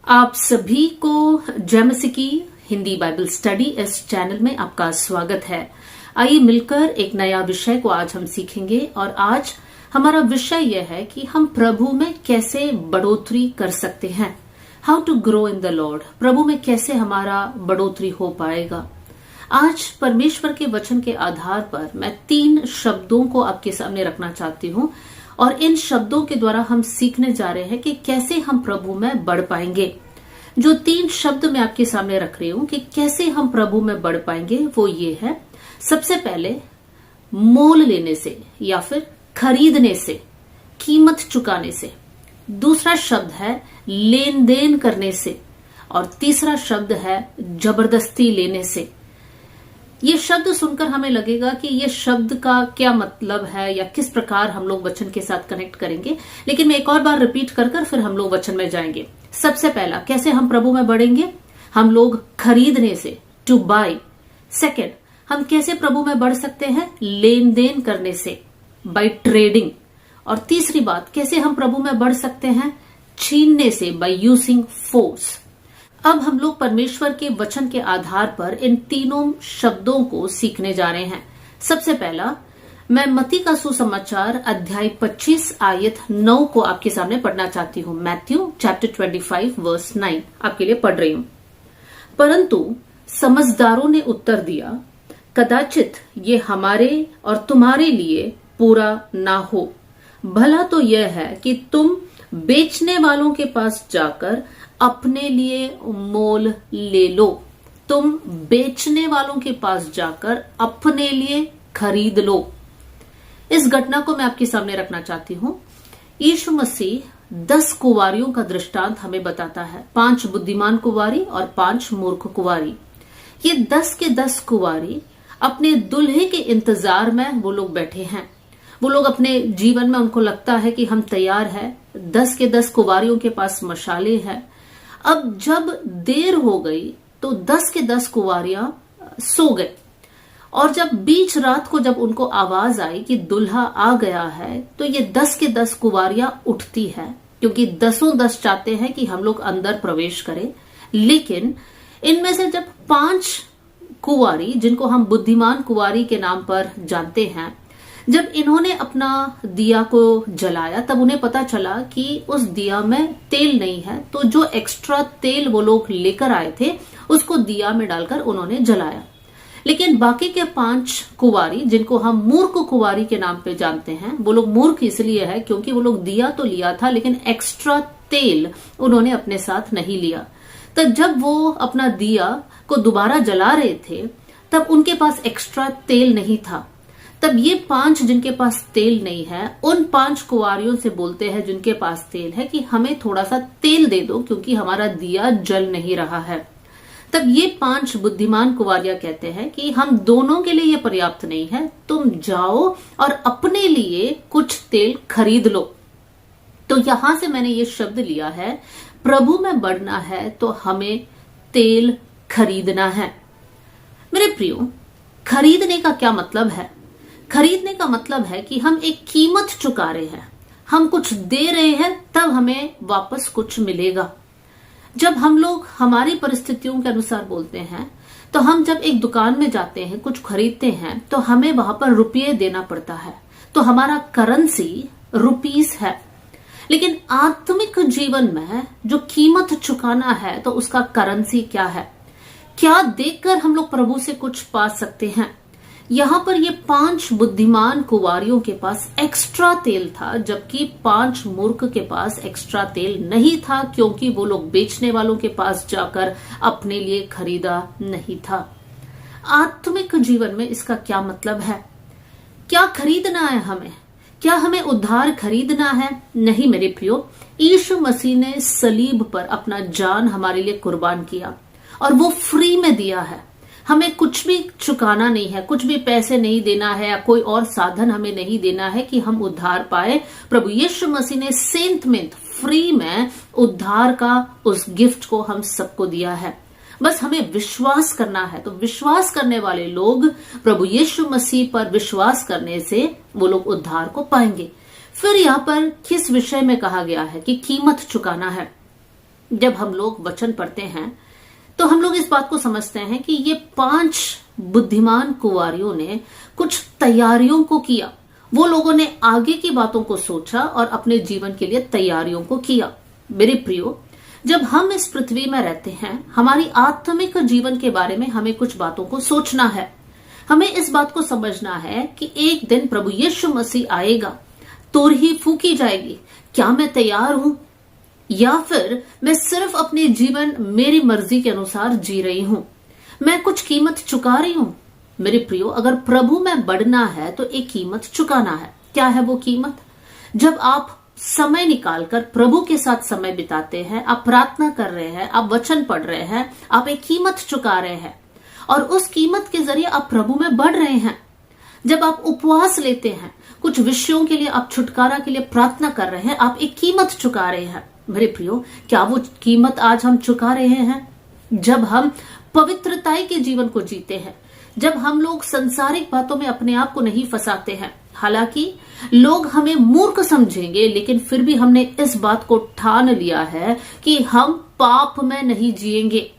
आप सभी को जय मसीह की हिंदी बाइबल स्टडी इस चैनल में आपका स्वागत है। आइए मिलकर एक नया विषय को आज हम सीखेंगे और आज हमारा विषय यह है कि हम प्रभु में कैसे बढ़ोतरी कर सकते हैं। How to grow in the lord. प्रभु में कैसे हमारा बढ़ोतरी हो पाएगा। आज परमेश्वर के वचन के आधार पर मैं 3 शब्दों को आपके सामने रखना चाहती हूँ और इन शब्दों के द्वारा हम सीखने जा रहे हैं कि कैसे हम प्रभु में बढ़ पाएंगे। जो 3 शब्द मैं आपके सामने रख रही हूं कि कैसे हम प्रभु में बढ़ पाएंगे वो ये है। सबसे पहले मोल लेने से या फिर खरीदने से, कीमत चुकाने से। दूसरा शब्द है लेन देन करने से और तीसरा शब्द है जबरदस्ती लेने से। ये शब्द सुनकर हमें लगेगा कि ये शब्द का क्या मतलब है या किस प्रकार हम लोग वचन के साथ कनेक्ट करेंगे, लेकिन मैं एक और बार रिपीट कर फिर हम लोग वचन में जाएंगे। सबसे पहला, कैसे हम प्रभु में बढ़ेंगे? हम लोग खरीदने से, टू बाय। सेकेंड, हम कैसे प्रभु में बढ़ सकते हैं? लेन देन करने से, बाय ट्रेडिंग। और तीसरी बात, कैसे हम प्रभु में बढ़ सकते हैं? छीनने से, बाय यूजिंग फोर्स। अब हम लोग परमेश्वर के वचन के आधार पर इन तीनों शब्दों को सीखने जा रहे हैं। सबसे पहला, मैं मत्ती का सुसमाचार अध्याय 25 आयत 9 को आपके सामने पढ़ना चाहती हूँ। मैथ्यू चैप्टर 25 वर्स 9 आपके लिए पढ़ रही हूँ। परंतु समझदारों ने उत्तर दिया, कदाचित ये हमारे और तुम्हारे लिए पूरा ना हो। भला तो यह है कि तुम बेचने वालों के पास जाकर अपने लिए मोल ले लो। तुम बेचने वालों के पास जाकर अपने लिए खरीद लो। इस घटना को मैं आपके सामने रखना चाहती हूं। यीशु मसीह 10 कुंवारियों का दृष्टांत हमें बताता है। 5 बुद्धिमान कुंवारी और 5 मूर्ख कुंवारी। ये 10 के 10 कुंवारी अपने दुल्हे के इंतजार में वो लोग बैठे हैं। वो लोग अपने जीवन में, उनको लगता है कि हम तैयार हैं। 10 के 10 कुंवारियों के पास मशाले हैं। अब जब देर हो गई तो 10 के 10 कुंवारियां सो गए और जब बीच रात को जब उनको आवाज आई कि दुल्हा आ गया है तो ये 10 के 10 कुंवारियां उठती है, क्योंकि 10 चाहते हैं कि हम लोग अंदर प्रवेश करें। लेकिन इनमें से जब 5 कुंवारी, जिनको हम बुद्धिमान कुंवारी के नाम पर जानते हैं, जब इन्होंने अपना दिया को जलाया तब उन्हें पता चला कि उस दिया में तेल नहीं है। तो जो एक्स्ट्रा तेल वो लोग लेकर आए थे उसको दिया में डालकर उन्होंने जलाया। लेकिन बाकी के 5 कुंवारी, जिनको हम मूर्ख कुंवारी के नाम पे जानते हैं, वो लोग मूर्ख इसलिए है क्योंकि वो लोग दिया तो लिया था लेकिन एक्स्ट्रा तेल उन्होंने अपने साथ नहीं लिया। तो जब वो अपना दिया को दोबारा जला रहे थे तब उनके पास एक्स्ट्रा तेल नहीं था। तब ये 5 जिनके पास तेल नहीं है, उन 5 कुंवारियों से बोलते हैं जिनके पास तेल है कि हमें थोड़ा सा तेल दे दो क्योंकि हमारा दिया जल नहीं रहा है। तब ये 5 बुद्धिमान कुंवारियां कहते हैं कि हम दोनों के लिए ये पर्याप्त नहीं है, तुम जाओ और अपने लिए कुछ तेल खरीद लो। तो यहां से मैंने ये शब्द लिया है, प्रभु में बढ़ना है तो हमें तेल खरीदना है। मेरे प्रियो, खरीदने का क्या मतलब है? खरीदने का मतलब है कि हम एक कीमत चुका रहे हैं, हम कुछ दे रहे हैं तब हमें वापस कुछ मिलेगा। जब हम लोग हमारी परिस्थितियों के अनुसार बोलते हैं तो हम जब एक दुकान में जाते हैं, कुछ खरीदते हैं तो हमें वहां पर रुपये देना पड़ता है। तो हमारा करेंसी रुपीस है। लेकिन आत्मिक जीवन में जो कीमत चुकाना है तो उसका करेंसी क्या है? क्या देकर हम लोग प्रभु से कुछ पा सकते हैं? यहां पर ये 5 बुद्धिमान कुंवारियों के पास एक्स्ट्रा तेल था, जबकि 5 मूर्ख के पास एक्स्ट्रा तेल नहीं था, क्योंकि वो लोग बेचने वालों के पास जाकर अपने लिए खरीदा नहीं था। आत्मिक जीवन में इसका क्या मतलब है? क्या खरीदना है हमें? क्या हमें उद्धार खरीदना है? नहीं मेरे प्रियो, यीशु मसीह ने सलीब पर अपना जान हमारे लिए कुर्बान किया और वो फ्री में दिया है। हमें कुछ भी चुकाना नहीं है, कुछ भी पैसे नहीं देना है या कोई और साधन हमें नहीं देना है कि हम उद्धार पाए। प्रभु यीशु मसीह ने सेंट में फ्री में उद्धार का उस गिफ्ट को हम सबको दिया है। बस हमें विश्वास करना है। तो विश्वास करने वाले लोग प्रभु यीशु मसीह पर विश्वास करने से वो लोग उद्धार को पाएंगे। फिर यहाँ पर किस विषय में कहा गया है कि कीमत चुकाना है? जब हम लोग वचन पढ़ते हैं तो हम लोग इस बात को समझते हैं कि ये 5 बुद्धिमान कुंवारियों ने कुछ तैयारियों को किया। वो लोगों ने आगे की बातों को सोचा और अपने जीवन के लिए तैयारियों को किया। मेरे प्रियो, जब हम इस पृथ्वी में रहते हैं, हमारी आत्मिक जीवन के बारे में हमें कुछ बातों को सोचना है। हमें इस बात को समझना है कि एक दिन प्रभु यीशु मसीह आएगा, तुरही फूकी जाएगी। क्या मैं तैयार हूं, या फिर मैं सिर्फ अपने जीवन मेरी मर्जी के अनुसार जी रही हूं? मैं कुछ कीमत चुका रही हूं। मेरे प्रियो, अगर प्रभु में बढ़ना है तो एक कीमत चुकाना है। क्या है वो कीमत? जब आप समय निकालकर प्रभु के साथ समय बिताते हैं, आप प्रार्थना कर रहे हैं, आप वचन पढ़ रहे हैं, आप एक कीमत चुका रहे हैं और उस कीमत के जरिए आप प्रभु में बढ़ रहे हैं। जब आप उपवास लेते हैं, कुछ विषयों के लिए आप छुटकारा के लिए प्रार्थना कर रहे हैं, आप एक कीमत चुका रहे हैं। मेरे प्रियो, क्या वो कीमत आज हम चुका रहे हैं? जब हम पवित्रताई के जीवन को जीते हैं, जब हम लोग सांसारिक बातों में अपने आप को नहीं फंसाते हैं। हालांकि लोग हमें मूर्ख समझेंगे, लेकिन फिर भी हमने इस बात को ठान लिया है कि हम पाप में नहीं जिएंगे।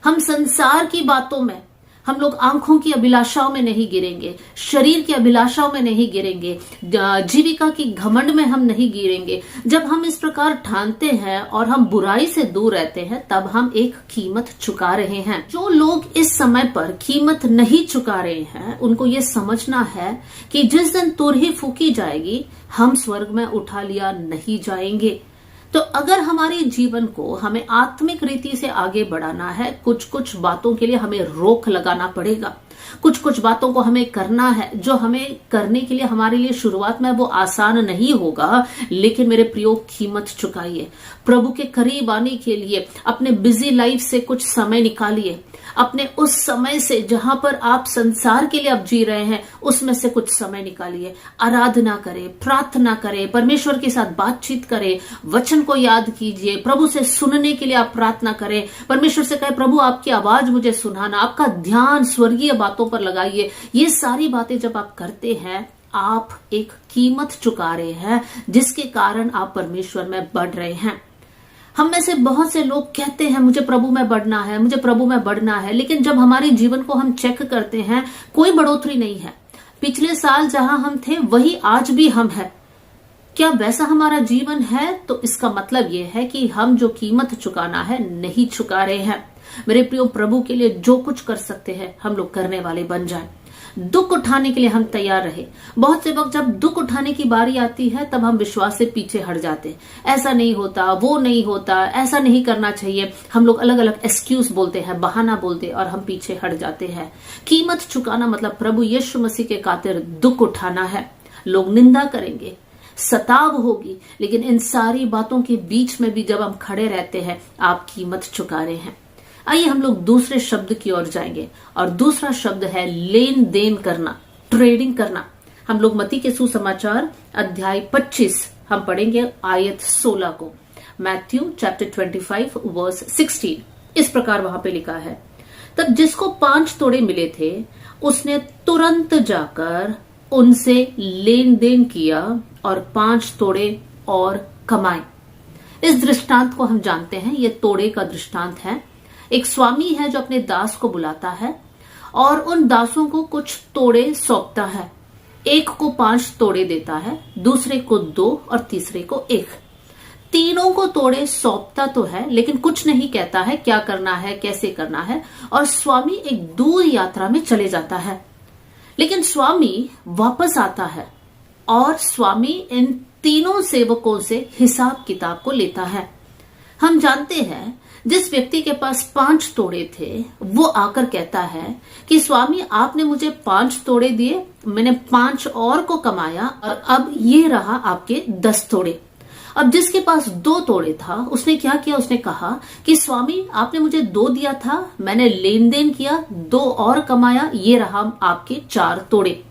हम संसार की बातों में, हम लोग आंखों की अभिलाषाओं में नहीं गिरेंगे, शरीर की अभिलाषाओं में नहीं गिरेंगे, जीविका की घमंड में हम नहीं गिरेंगे। जब हम इस प्रकार ठानते हैं और हम बुराई से दूर रहते हैं, तब हम एक कीमत चुका रहे हैं। जो लोग इस समय पर कीमत नहीं चुका रहे हैं, उनको ये समझना है कि जिस दिन तुरही फूकी जाएगी, हम स्वर्ग में उठा लिया नहीं जाएंगे। तो अगर हमारे जीवन को हमें आत्मिक रीति से आगे बढ़ाना है, कुछ कुछ बातों के लिए हमें रोक लगाना पड़ेगा। कुछ कुछ बातों को हमें करना है जो हमें करने के लिए हमारे लिए शुरुआत में वो आसान नहीं होगा, लेकिन मेरे प्रियो, कीमत चुकाइए। प्रभु के करीब आने के लिए अपने बिजी लाइफ से कुछ समय निकालिए। अपने उस समय से जहां पर आप संसार के लिए अब जी रहे हैं, उसमें से कुछ समय निकालिए। आराधना करें, प्रार्थना करें, परमेश्वर के साथ बातचीत करें, वचन को याद कीजिए। प्रभु से सुनने के लिए आप प्रार्थना करें। परमेश्वर से कहे, प्रभु आपकी आवाज मुझे सुनाना। आपका ध्यान स्वर्गीय बातों पर लगाइए। ये सारी बातें जब आप करते हैं, आप एक कीमत चुका रहे हैं, जिसके कारण आप परमेश्वर में बढ़ रहे हैं। हम में से बहुत से लोग कहते हैं, मुझे प्रभु में बढ़ना है, मुझे प्रभु में बढ़ना है, लेकिन जब हमारे जीवन को हम चेक करते हैं, कोई बढ़ोतरी नहीं है। पिछले साल जहां हम थे, वही आज भी हम हैं। क्या वैसा हमारा जीवन है? तो इसका मतलब यह है कि हम जो कीमत चुकाना है, नहीं चुका रहे हैं। मेरे प्रियो, प्रभु के लिए जो कुछ कर सकते हैं, हम लोग करने वाले बन जाएं। दुख उठाने के लिए हम तैयार रहे। बहुत से वक्त जब दुख उठाने की बारी आती है, तब हम विश्वास से पीछे हट जाते हैं। ऐसा नहीं होता, वो नहीं होता, ऐसा नहीं करना चाहिए। हम लोग अलग अलग एक्सक्यूज बोलते हैं, बहाना बोलते हैं और हम पीछे हट जाते हैं। कीमत चुकाना मतलब प्रभु यीशु मसीह के खातिर दुख उठाना है। लोग निंदा करेंगे, सताव होगी, लेकिन इन सारी बातों के बीच में भी जब हम खड़े रहते हैं, आप कीमत चुका रहे हैं। आइए हम लोग दूसरे शब्द की ओर जाएंगे, और दूसरा शब्द है लेन देन करना, ट्रेडिंग करना। हम लोग मत्ती के सुसमाचार अध्याय 25 हम पढ़ेंगे आयत 16 को। Matthew chapter 25 verse 16। इस प्रकार वहां पे लिखा है, तब जिसको 5 तोड़े मिले थे, उसने तुरंत जाकर उनसे लेन देन किया और 5 तोड़े और कमाए। इस दृष्टांत को हम जानते हैं, ये तोड़े का दृष्टांत है। एक स्वामी है जो अपने दास को बुलाता है और उन दासों को कुछ तोड़े सौंपता है। एक को 5 तोड़े देता है, दूसरे को 2 और तीसरे को 1। तीनों को तोड़े सौंपता तो है, लेकिन कुछ नहीं कहता है क्या करना है, कैसे करना है, और स्वामी एक दूर यात्रा में चले जाता है। लेकिन स्वामी वापस आता है और स्वामी इन तीनों सेवकों से हिसाब किताब को लेता है। हम जानते हैं, जिस व्यक्ति के पास 5 तोड़े थे, वो आकर कहता है कि स्वामी, आपने मुझे 5 तोड़े दिए, मैंने 5 और को कमाया और अब ये रहा आपके 10 तोड़े। अब जिसके पास 2 तोड़े था, उसने क्या किया? उसने कहा कि स्वामी, आपने मुझे 2 दिया था, मैंने लेन देन किया, 2 और कमाया, ये रहा आपके 4 तोड़े।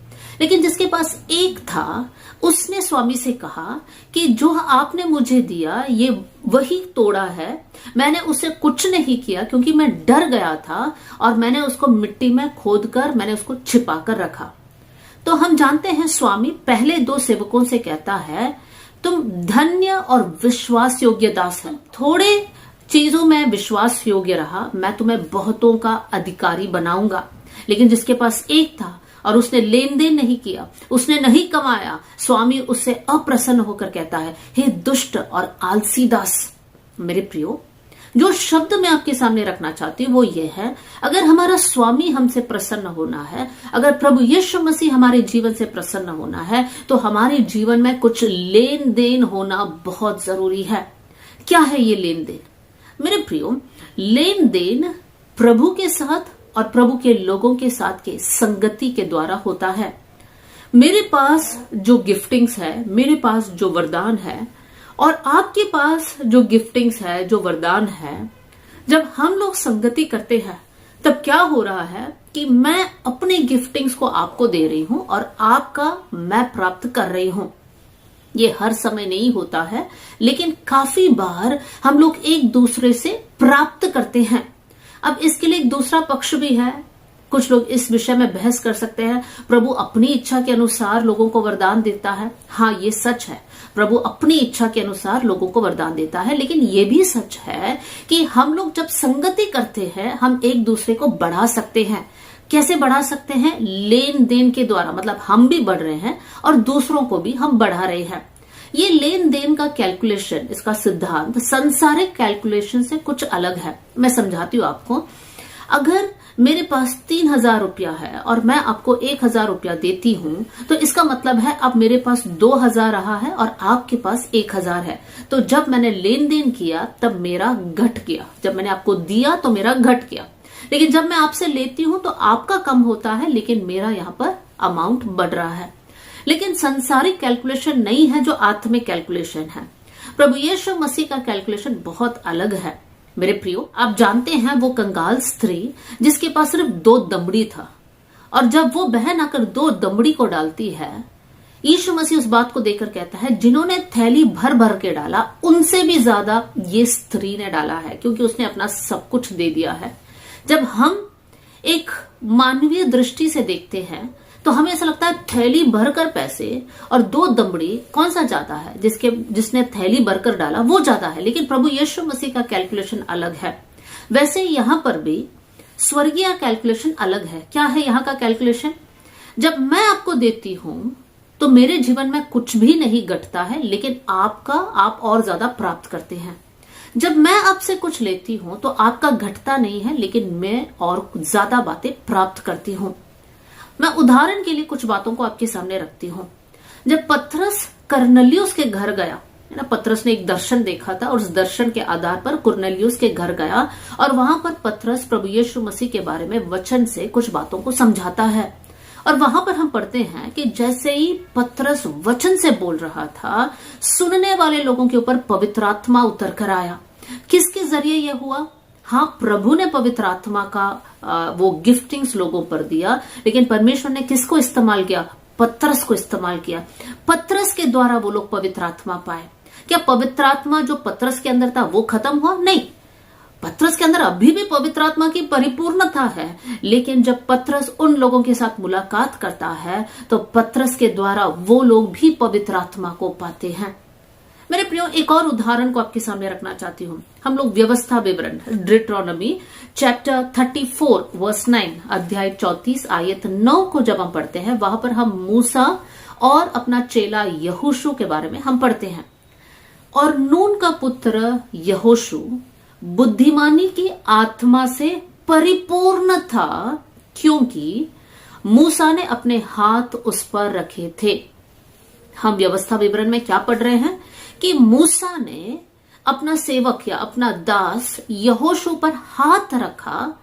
लेकिन जिसके पास 1 था, उसने स्वामी से कहा कि जो आपने मुझे दिया, ये वही तोड़ा है, मैंने उसे कुछ नहीं किया क्योंकि मैं डर गया था और मैंने उसको मिट्टी में खोदकर मैंने उसको छिपा कर रखा। तो हम जानते हैं, स्वामी पहले 2 सेवकों से कहता है, तुम धन्य और विश्वास योग्य दास है, थोड़े चीजों में विश्वास योग्य रहा, मैं तुम्हें बहुतों का अधिकारी बनाऊंगा। लेकिन जिसके पास एक था और उसने लेन देन नहीं किया, उसने नहीं कमाया, स्वामी उससे अप्रसन्न होकर कहता है, हे दुष्ट और आलसी दास। मेरे प्रियो, जो शब्द मैं आपके सामने रखना चाहती हूँ वो ये है, अगर हमारा स्वामी हमसे प्रसन्न होना है, अगर प्रभु यीशु मसीह हमारे जीवन से प्रसन्न होना है, तो हमारे जीवन में कुछ लेन देन होना बहुत जरूरी है। क्या है ये लेन देन? मेरे प्रियो, लेन देन प्रभु के साथ और प्रभु के लोगों के साथ के संगति के द्वारा होता है। मेरे पास जो गिफ्टिंग्स है, मेरे पास जो वरदान है, और आपके पास जो गिफ्टिंग्स है, जो वरदान है, जब हम लोग संगति करते हैं तब क्या हो रहा है कि मैं अपने गिफ्टिंग्स को आपको दे रही हूं और आपका मैं प्राप्त कर रही हूं। ये हर समय नहीं होता है, लेकिन काफी बार हम लोग एक दूसरे से प्राप्त करते हैं। अब इसके लिए एक दूसरा पक्ष भी है। कुछ लोग इस विषय में बहस कर सकते हैं, प्रभु अपनी इच्छा के अनुसार लोगों को वरदान देता है। हाँ, ये सच है, प्रभु अपनी इच्छा के अनुसार लोगों को वरदान देता है। लेकिन ये भी सच है कि हम लोग जब संगति करते हैं, हम एक दूसरे को बढ़ा सकते हैं। कैसे बढ़ा सकते हैं? लेन देन के द्वारा। मतलब हम भी बढ़ रहे हैं और दूसरों को भी हम बढ़ा रहे हैं। ये लेन देन का कैलकुलेशन, इसका सिद्धांत सांसारिक कैलकुलेशन से कुछ अलग है। मैं समझाती हूँ आपको। अगर मेरे पास 3,000 रुपया है और मैं आपको 1,000 रुपया देती हूं, तो इसका मतलब है अब मेरे पास 2,000 रहा है और आपके पास 1,000 है। तो जब मैंने लेन देन किया तब मेरा घट गया, जब मैंने आपको दिया तो मेरा घट गया। लेकिन जब मैं आपसे लेती हूं तो आपका कम होता है, लेकिन मेरा यहाँ पर अमाउंट बढ़ रहा है। लेकिन संसारिक कैलकुलेशन नहीं है जो आत्मिक कैलकुलेशन है। प्रभु यीशु मसीह का कैलकुलेशन बहुत अलग है। मेरे प्रियो, आप जानते हैं वो कंगाल स्त्री जिसके पास सिर्फ 2 दमड़ी था, और जब वो बहन आकर 2 दमड़ी को डालती है, यीशु मसीह उस बात को देखकर कहता है, जिन्होंने थैली भर भर के डाला उनसे भी ज्यादा ये स्त्री ने डाला है, क्योंकि उसने अपना सब कुछ दे दिया है। जब हम एक मानवीय दृष्टि से देखते हैं तो हमें ऐसा लगता है थैली भरकर पैसे और 2 दमड़ी, कौन सा ज्यादा है? जिसने थैली भरकर डाला वो ज्यादा है। लेकिन प्रभु यीशु मसीह का कैलकुलेशन अलग है। वैसे यहां पर भी स्वर्गीय कैलकुलेशन अलग है। क्या है यहाँ का कैलकुलेशन? जब मैं आपको देती हूं तो मेरे जीवन में कुछ भी नहीं घटता है, लेकिन आप और ज्यादा प्राप्त करते हैं। जब मैं आपसे कुछ लेती हूं तो आपका घटता नहीं है, लेकिन मैं और ज्यादा बातें प्राप्त करती हूं। मैं उदाहरण के लिए कुछ बातों को आपके सामने रखती हूँ। जब पतरस कुरनेलियुस के घर गया, है ना, पतरस ने एक दर्शन देखा था और उस दर्शन के आधार पर कुरनेलियुस के घर गया और वहां पर पतरस प्रभु यीशु मसीह के बारे में वचन से कुछ बातों को समझाता है। और वहां पर हम पढ़ते हैं कि जैसे ही पतरस वचन से बोल रहा था, सुनने वाले लोगों के ऊपर पवित्र आत्मा उतर कर आया। किसके जरिए यह हुआ? हाँ, प्रभु ने पवित्र आत्मा का वो गिफ्टिंग्स लोगों पर दिया, लेकिन परमेश्वर ने किसको इस्तेमाल किया? पतरस को इस्तेमाल किया। पतरस के द्वारा वो लोग पवित्र आत्मा पाए। क्या पवित्र आत्मा जो पतरस के अंदर था वो खत्म हुआ? नहीं, पतरस के अंदर अभी भी पवित्र आत्मा की परिपूर्णता है। लेकिन जब पतरस उन लोगों के साथ मुलाकात करता है तो पतरस के द्वारा वो लोग भी पवित्र आत्मा को पाते हैं। मेरे प्रियो, एक और उदाहरण को आपके सामने रखना चाहती हूँ। हम लोग व्यवस्था विवरण ड्यूटेरोनोमी चैप्टर 34 वर्स 9, अध्याय 34 आयत 9 को जब हम पढ़ते हैं, वहां पर हम मूसा और अपना चेला यहोशू के बारे में हम पढ़ते हैं। और नून का पुत्र यहोशू बुद्धिमानी की आत्मा से परिपूर्ण था, क्योंकि मूसा ने अपने हाथ उस पर रखे थे। हम व्यवस्था विवरण में क्या पढ़ रहे हैं कि मूसा ने अपना सेवक या अपना दास यहोशू पर हाथ रखा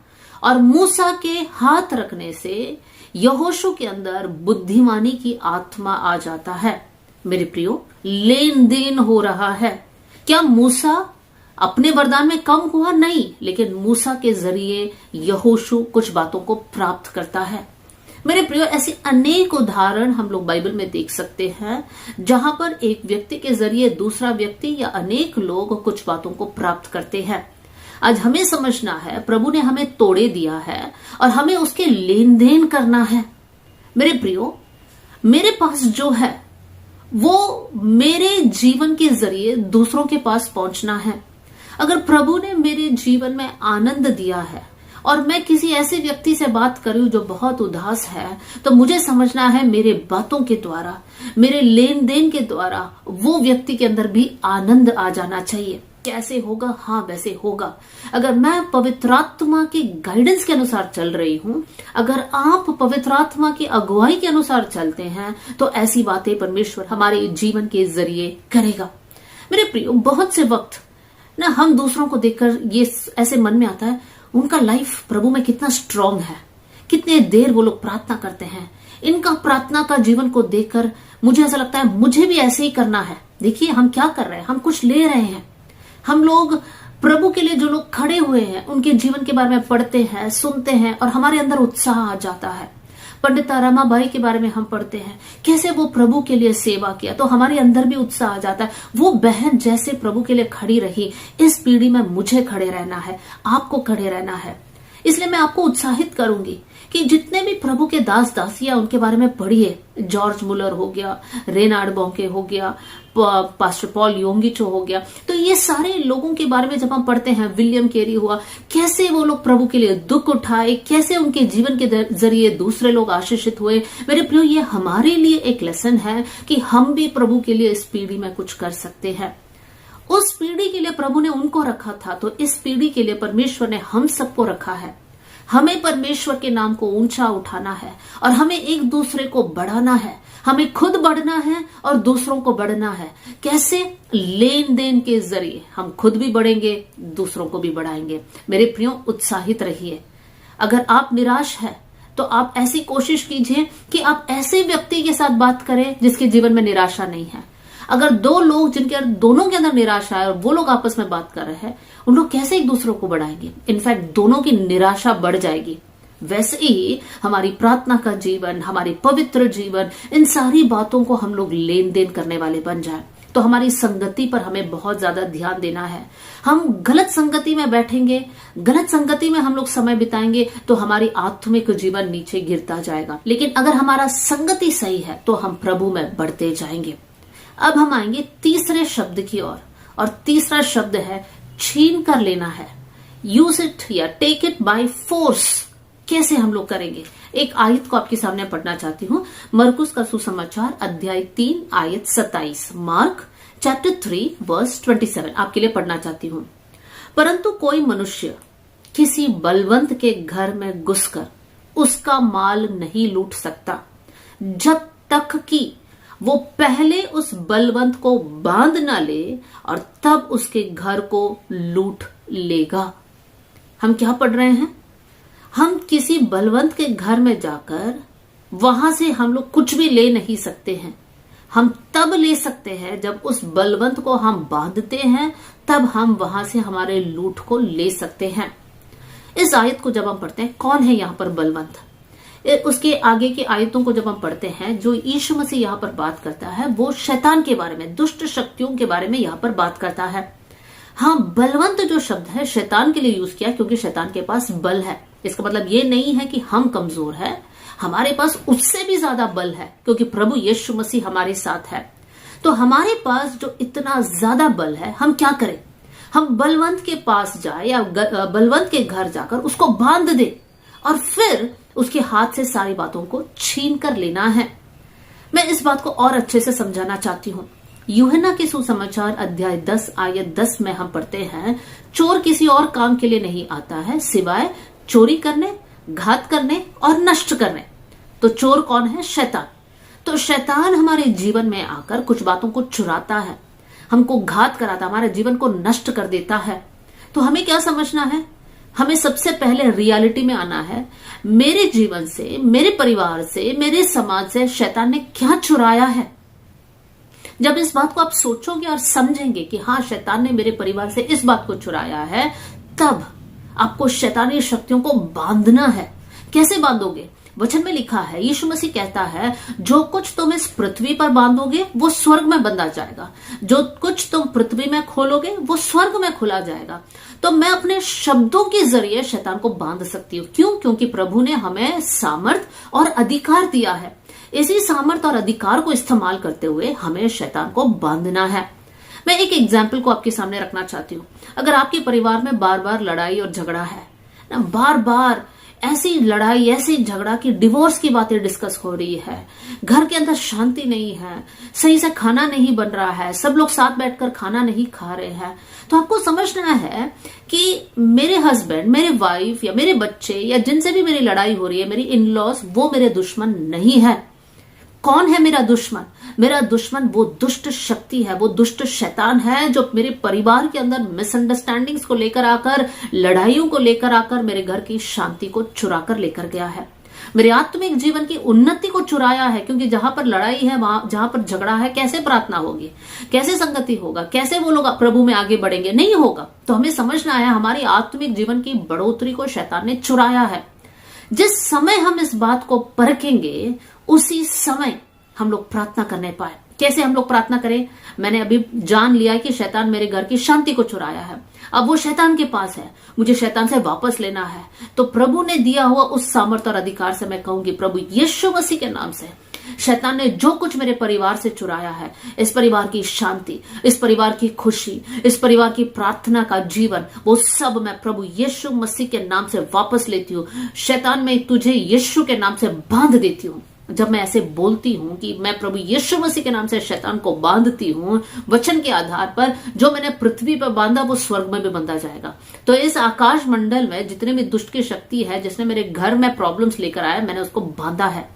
और मूसा के हाथ रखने से यहोशू के अंदर बुद्धिमानी की आत्मा आ जाता है। मेरे प्रियो, लेन देन हो रहा है। क्या मूसा अपने वरदान में कम हुआ? नहीं, लेकिन मूसा के जरिए यहोशू कुछ बातों को प्राप्त करता है। मेरे प्रियो, ऐसे अनेक उदाहरण हम लोग बाइबल में देख सकते हैं जहां पर एक व्यक्ति के जरिए दूसरा व्यक्ति या अनेक लोग कुछ बातों को प्राप्त करते हैं। आज हमें समझना है, प्रभु ने हमें तोड़े दिया है और हमें उसके लेन देन करना है। मेरे प्रियो, मेरे पास जो है वो मेरे जीवन के जरिए दूसरों के पास पहुंचना है। अगर प्रभु ने मेरे जीवन में आनंद दिया है और मैं किसी ऐसे व्यक्ति से बात करूं जो बहुत उदास है, तो मुझे समझना है मेरे बातों के द्वारा, मेरे लेन देन के द्वारा वो व्यक्ति के अंदर भी आनंद आ जाना चाहिए। कैसे होगा? हाँ, वैसे होगा। अगर मैं पवित्र आत्मा के गाइडेंस के अनुसार चल रही हूं, अगर आप पवित्र आत्मा की अगुवाई के अनुसार चलते हैं, तो ऐसी बातें परमेश्वर हमारे जीवन के जरिए करेगा। मेरे प्रियो, बहुत से वक्त ना हम दूसरों को देखकर ये ऐसे मन में आता है, उनका लाइफ प्रभु में कितना स्ट्रांग है, कितने देर वो लोग प्रार्थना करते हैं। इनका प्रार्थना का जीवन को देखकर मुझे ऐसा लगता है मुझे भी ऐसे ही करना है। देखिए हम क्या कर रहे हैं, हम कुछ ले रहे हैं। हम लोग प्रभु के लिए जो लोग खड़े हुए हैं उनके जीवन के बारे में पढ़ते हैं, सुनते हैं और हमारे अंदर उत्साह आ जाता है। पंडित रमाबाई के बारे में हम पढ़ते हैं, कैसे वो प्रभु के लिए सेवा किया, तो हमारे अंदर भी उत्साह आ जाता है। वो बहन जैसे प्रभु के लिए खड़ी रही, इस पीढ़ी में मुझे खड़े रहना है, आपको खड़े रहना है। इसलिए मैं आपको उत्साहित करूंगी कि जितने भी प्रभु के दास दासियां उनके बारे में पढ़िए। जॉर्ज मुलर हो गया, रेनार्ड बॉन्के हो गया, पास्टर पॉल योंगिचो हो गया, तो ये सारे लोगों के बारे में जब हम पढ़ते हैं, विलियम केरी हुआ, कैसे वो लोग प्रभु के लिए दुख उठाए, कैसे उनके जीवन के जरिए दूसरे लोग आशीषित हुए। मेरे प्रियो, ये हमारे लिए एक लेसन है कि हम भी प्रभु के लिए इस पीढ़ी में कुछ कर सकते हैं। उस पीढ़ी के लिए प्रभु ने उनको रखा था, तो इस पीढ़ी के लिए परमेश्वर ने हम सबको रखा है। हमें परमेश्वर के नाम को ऊंचा उठाना है और हमें एक दूसरे को बढ़ाना है। हमें खुद बढ़ना है और दूसरों को बढ़ना है। कैसे? लेन देन के जरिए हम खुद भी बढ़ेंगे, दूसरों को भी बढ़ाएंगे। मेरे प्रियो, उत्साहित रहिए। अगर आप निराश है तो आप ऐसी कोशिश कीजिए कि आप ऐसे व्यक्ति के साथ बात करें जिसके जीवन में निराशा नहीं है। अगर दो लोग जिनके दोनों के अंदर निराशा है और वो लोग आपस में बात कर रहे हैं, उन लोग कैसे एक दूसरों को बढ़ाएंगे? इनफैक्ट दोनों की निराशा बढ़ जाएगी। वैसे ही हमारी प्रार्थना का जीवन, हमारी पवित्र जीवन, इन सारी बातों को हम लोग लेन देन करने वाले बन जाए। तो हमारी संगति पर हमें बहुत ज्यादा ध्यान देना है। हम गलत संगति में बैठेंगे, गलत संगति में हम लोग समय बिताएंगे तो हमारी आत्मिक जीवन नीचे गिरता जाएगा। लेकिन अगर हमारा संगति सही है तो हम प्रभु में बढ़ते जाएंगे। अब हम आएंगे तीसरे शब्द की ओर, और तीसरा शब्द है छीन कर लेना है। यूज इट या टेक इट बाय फोर्स। कैसे हम लोग करेंगे? एक आयत को आपके सामने पढ़ना चाहती हूँ। मरकुस का सुसमाचार अध्याय 3 आयत 27। मार्क चैप्टर 3 वर्स 27 आपके लिए पढ़ना चाहती हूँ। परंतु कोई मनुष्य किसी बलवंत के घर में घुसकर उसका माल नहीं लूट सकता जब तक कि वो पहले उस बलवंत को बांध ना ले और तब उसके घर को लूट लेगा। हम क्या पढ़ रहे हैं? हम किसी बलवंत के घर में जाकर वहां से हम लोग कुछ भी ले नहीं सकते हैं। हम तब ले सकते हैं जब उस बलवंत को हम बांधते हैं, तब हम वहां से हमारे लूट को ले सकते हैं। इस आयत को जब हम पढ़ते हैं, कौन है यहाँ पर बलवंत? उसके आगे की आयतों को जब हम पढ़ते हैं, जो यीशु मसीह यहाँ पर बात करता है वो शैतान के बारे में, दुष्ट शक्तियों के बारे में यहाँ पर बात करता है। हाँ, बलवंत जो शब्द है शैतान के लिए यूज किया क्योंकि शैतान के पास बल है। इसका मतलब ये नहीं है कि हम कमजोर है, हमारे पास उससे भी ज्यादा बल है क्योंकि प्रभु यीशु मसीह हमारे साथ है। तो हमारे पास जो इतना ज्यादा बल है, हम क्या करें? हम बलवंत के पास जाए या बलवंत के घर जाकर उसको बांध दे और फिर उसके हाथ से सारी बातों को छीन कर लेना है। मैं इस बात को और अच्छे से समझाना चाहती हूँ। यूहन्ना के सुसमाचार अध्याय 10 आयत 10 में हम पढ़ते हैं, चोर किसी और काम के लिए नहीं आता है सिवाय चोरी करने, घात करने और नष्ट करने। तो चोर कौन है? शैतान। तो शैतान हमारे जीवन में आकर कुछ बातों को चुराता है, हमको घात कराता, हमारे जीवन को नष्ट कर देता है। तो हमें क्या समझना है? हमें सबसे पहले रियलिटी में आना है। मेरे जीवन से, मेरे परिवार से, मेरे समाज से शैतान ने क्या चुराया है? जब इस बात को आप सोचोगे और समझेंगे कि हाँ, शैतान ने मेरे परिवार से इस बात को चुराया है, तब आपको शैतानी शक्तियों को बांधना है। कैसे बांधोगे? वचन में लिखा है, यीशु मसीह कहता है, जो कुछ तुम इस पृथ्वी पर बांधोगे वो स्वर्ग में बंधा जाएगा, जो कुछ तुम पृथ्वी में खोलोगे वो स्वर्ग में खुला जाएगा। तो मैं अपने शब्दों के जरिए शैतान को बांध सकती हूँ। क्यों? क्योंकि प्रभु ने हमें सामर्थ और अधिकार दिया है। इसी सामर्थ और अधिकार को इस्तेमाल करते हुए हमें शैतान को बांधना है। मैं एक एग्जाम्पल को आपके सामने रखना चाहती हूँ। अगर आपके परिवार में बार बार लड़ाई और झगड़ा है ना, बार बार ऐसी लड़ाई ऐसी झगड़ा की डिवोर्स की बातें डिस्कस हो रही है, घर के अंदर शांति नहीं है, सही से खाना नहीं बन रहा है, सब लोग साथ बैठकर खाना नहीं खा रहे हैं, तो आपको समझना है कि मेरे हस्बैंड, मेरे वाइफ या मेरे बच्चे या जिनसे भी मेरी लड़ाई हो रही है, मेरी इन लॉज, वो मेरे दुश्मन नहीं है। कौन है मेरा दुश्मन? मेरा दुश्मन वो दुष्ट शक्ति है, वो दुष्ट शैतान है जो मेरे परिवार के अंदर मिसअंडरस्टैंडिंग्स को लेकर आकर, लड़ाइयों को लेकर आकर मेरे घर की शांति को चुरा कर लेकर गया है, मेरे आत्मिक जीवन की उन्नति को चुराया है। क्योंकि जहां पर लड़ाई है, वहां जहां पर झगड़ा है, कैसे प्रार्थना होगी, कैसे संगति होगा, कैसे वो लोग प्रभु में आगे बढ़ेंगे? नहीं होगा। तो हमें समझना है हमारी आत्मिक जीवन की बढ़ोतरी को शैतान ने चुराया है। जिस समय हम इस बात को परखेंगे उसी समय हम लोग प्रार्थना करने पाए। कैसे हम लोग प्रार्थना करें? मैंने अभी जान लिया कि शैतान मेरे घर की शांति को चुराया है, अब वो शैतान के पास है, मुझे शैतान से वापस लेना है। तो प्रभु ने दिया हुआ उस सामर्थ्य और अधिकार से मैं कहूंगी, प्रभु यीशु मसीह के नाम से शैतान ने जो कुछ मेरे परिवार से चुराया है, इस परिवार की शांति, इस परिवार की खुशी, इस परिवार की प्रार्थना का जीवन, वो सब मैं प्रभु यीशु मसीह के नाम से वापस लेती हूँ। शैतान, मैं तुझे यीशु के नाम से बांध देती हूँ। जब मैं ऐसे बोलती हूं कि मैं प्रभु यीशु मसीह के नाम से शैतान को बांधती हूं, वचन के आधार पर जो मैंने पृथ्वी पर बांधा वो स्वर्ग में भी बांधा जाएगा। तो इस आकाश मंडल में जितने भी दुष्ट की शक्ति है, जिसने मेरे घर में प्रॉब्लम्स लेकर आया, मैंने उसको बांधा है।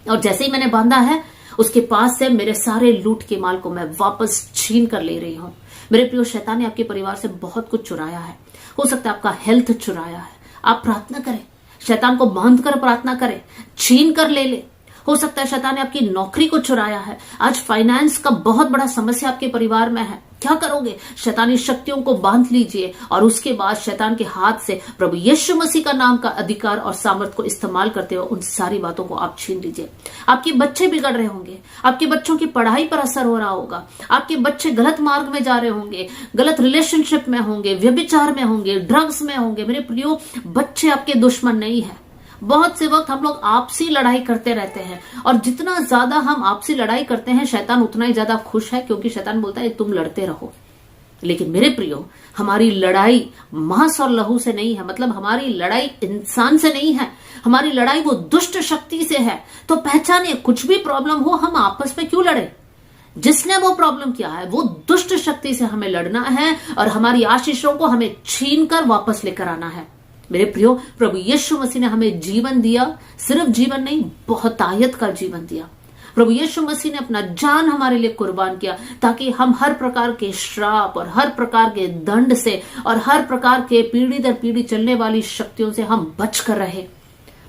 और जैसे ही मैंने बांधा है, उसके पास से मेरे सारे लूट के माल को मैं वापस छीन कर ले रही हूं। मेरे प्रिय, शैतान ने आपके परिवार से बहुत कुछ चुराया है। हो सकता है आपका हेल्थ चुराया है। आप प्रार्थना करें, शैतान को बांध कर प्रार्थना करें, छीन कर ले ले। हो सकता है शैतान ने आपकी नौकरी को चुराया है। आज फाइनेंस का बहुत बड़ा समस्या आपके परिवार में है। क्या करोगे? शैतानी शक्तियों को बांध लीजिए और उसके बाद शैतान के हाथ से प्रभु यीशु मसीह का नाम का अधिकार और सामर्थ को इस्तेमाल करते हुए उन सारी बातों को आप छीन लीजिए। आपके बच्चे बिगड़ रहे होंगे, आपके बच्चों की पढ़ाई पर असर हो रहा होगा, आपके बच्चे गलत मार्ग में जा रहे होंगे, गलत रिलेशनशिप में होंगे, व्यभिचार में होंगे, ड्रग्स में होंगे। मेरे प्रियो, बच्चे आपके दुश्मन नहीं है। बहुत से वक्त हम लोग आपसी लड़ाई करते रहते हैं, और जितना ज्यादा हम आपसी लड़ाई करते हैं, शैतान उतना ही ज्यादा खुश है, क्योंकि शैतान बोलता है तुम लड़ते रहो। लेकिन मेरे प्रियो, हमारी लड़ाई मांस और लहू से नहीं है, मतलब हमारी लड़ाई इंसान से नहीं है, हमारी लड़ाई वो दुष्ट शक्ति से है। तो पहचानिए, कुछ भी प्रॉब्लम हो, हम आपस में क्यों लड़े? जिसने वो प्रॉब्लम किया है, वो दुष्ट शक्ति से हमें लड़ना है और हमारी आशीषों को हमें छीन कर वापस लेकर आना है। मेरे प्रियो, प्रभु यीशु मसीह ने हमें जीवन दिया, सिर्फ जीवन नहीं, बहुतायत का जीवन दिया। प्रभु यीशु मसीह ने अपना जान हमारे लिए कुर्बान किया, ताकि हम हर प्रकार के श्राप और हर प्रकार के दंड से और हर प्रकार के पीढ़ी दर पीढ़ी चलने वाली शक्तियों से हम बच कर रहे।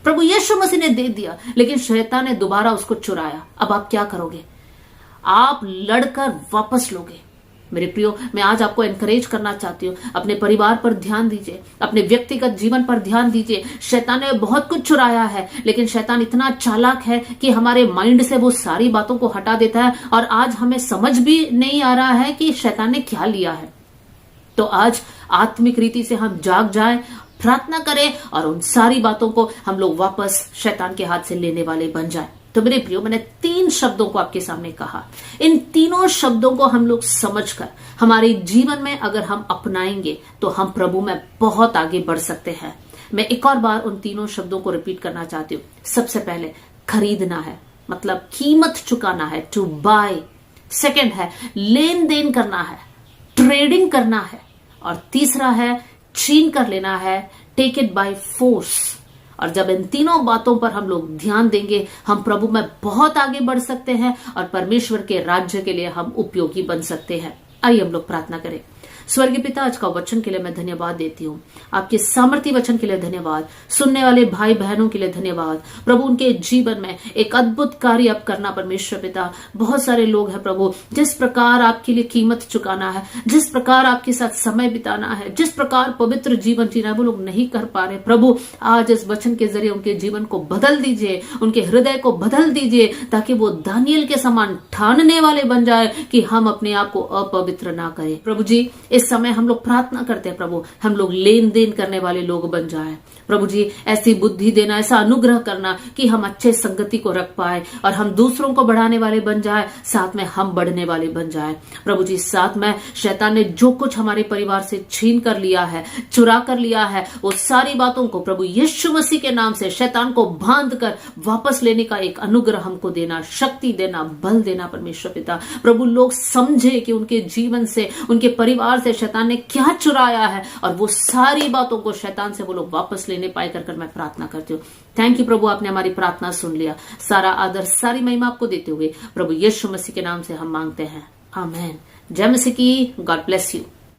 प्रभु यीशु मसीह ने दे दिया, लेकिन शैतान ने दोबारा उसको चुराया। अब आप क्या करोगे? आप लड़कर वापस लोगे। मेरे प्रियो, मैं आज आपको एनकरेज करना चाहती हूँ, अपने परिवार पर ध्यान दीजिए, अपने व्यक्तिगत जीवन पर ध्यान दीजिए। शैतान ने बहुत कुछ चुराया है, लेकिन शैतान इतना चालाक है कि हमारे माइंड से वो सारी बातों को हटा देता है, और आज हमें समझ भी नहीं आ रहा है कि शैतान ने क्या लिया है। तो आज आत्मिक रीति से हम जाग जाएं, प्रार्थना करें और उन सारी बातों को हम लोग वापस शैतान के हाथ से लेने वाले बन जाएं। तो मेरे प्रियो, मैंने 3 शब्दों को आपके सामने कहा। इन तीनों शब्दों को हम लोग समझकर हमारे जीवन में अगर हम अपनाएंगे तो हम प्रभु में बहुत आगे बढ़ सकते हैं। मैं एक और बार उन तीनों शब्दों को रिपीट करना चाहती हूँ। सबसे पहले खरीदना है, मतलब कीमत चुकाना है, टू बाय। सेकंड है लेन देन करना है, ट्रेडिंग करना है। और तीसरा है छीन कर लेना है, टेक इट बाय फोर्स। और जब इन तीनों बातों पर हम लोग ध्यान देंगे, हम प्रभु में बहुत आगे बढ़ सकते हैं और परमेश्वर के राज्य के लिए हम उपयोगी बन सकते हैं। आइए हम लोग प्रार्थना करें। स्वर्गीय पिता, आज का वचन के लिए मैं धन्यवाद देती हूँ, आपके सामर्थ्य वचन के लिए धन्यवाद, सुनने वाले भाई बहनों के लिए धन्यवाद। प्रभु, उनके जीवन में एक अद्भुत कार्य आप करना परमेश्वर पिता। बहुत सारे लोग हैं प्रभु, जिस प्रकार आपके लिए कीमत चुकाना है, जिस प्रकार आपके साथ समय बिताना है, जिस प्रकार पवित्र जीवन जीना है, वो लोग नहीं कर पा रहे। प्रभु, आज इस वचन के जरिए उनके जीवन को बदल दीजिए, उनके हृदय को बदल दीजिए, ताकि वो दानियल के समान ठानने वाले बन जाए कि हम अपने आप को अपवित्र ना करें। प्रभु जी, इस समय हम लोग प्रार्थना करते हैं प्रभु, हम लोग लेन देन करने वाले लोग बन जाए। प्रभु जी ऐसी बुद्धि देना, ऐसा अनुग्रह करना कि हम अच्छे संगति को रख पाए और हम दूसरों को बढ़ाने वाले बन जाए, साथ में हम बढ़ने वाले बन जाए। प्रभु जी साथ में शैतान ने जो कुछ हमारे परिवार से छीन कर लिया है, चुरा कर लिया है, वो सारी बातों को प्रभु यीशु मसीह के नाम से शैतान को बांध कर वापस लेने का एक अनुग्रह हमको देना, शक्ति देना, बल देना परमेश्वर पिता। प्रभु लोग समझे कि उनके जीवन से, उनके परिवार से शैतान ने क्या चुराया है और वो सारी बातों को शैतान से वो लोग वापस लेने पाए कर मैं प्रार्थना करती हूँ। थैंक यू प्रभु, आपने हमारी प्रार्थना सुन लिया। सारा आदर, सारी महिमा आपको देते हुए प्रभु यीशु मसीह के नाम से हम मांगते हैं, आमेन। जय मसीह की। God bless you.